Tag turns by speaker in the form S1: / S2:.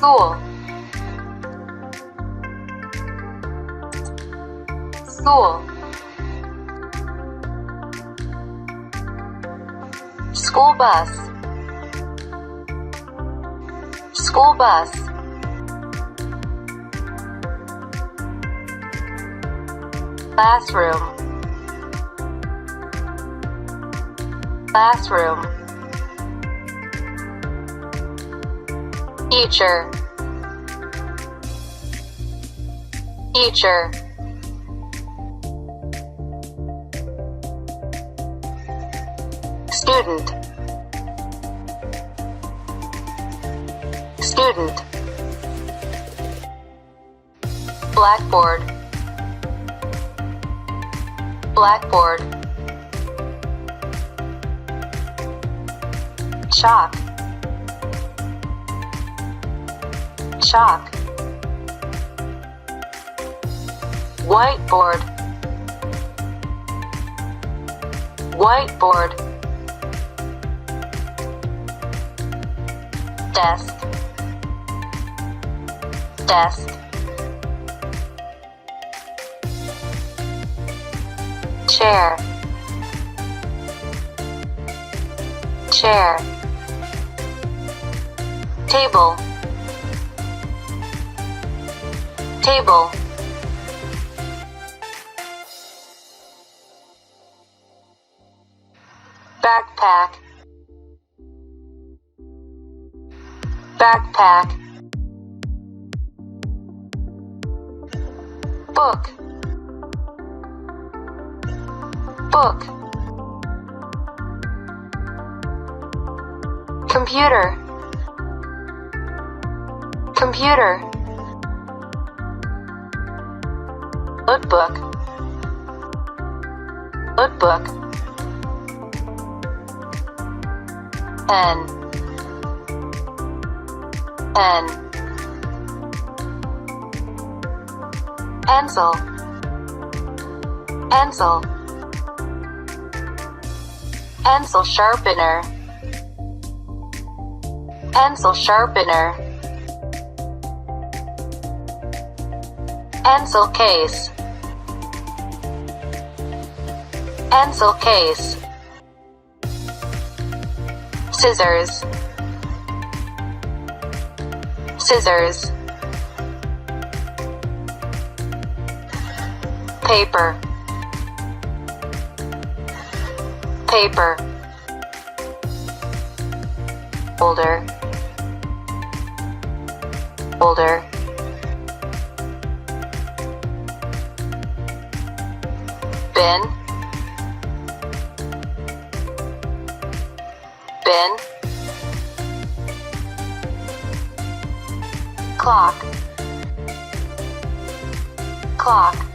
S1: school, school, school bus, school bus, classroom, classroom, teacher, teacher, student, student, blackboard, blackboard, chalk, chalk, whiteboard, whiteboard, desk, desk, chair, chair, table, table, backpack, backpack, book, book, computer, computer, notebook, notebook, pen, pen, pencil, pencil, pencil sharpener, pencil sharpener, pencil case, pencil case, scissors, scissors, paper, paper, folder, folder, bin, bin, clock, clock,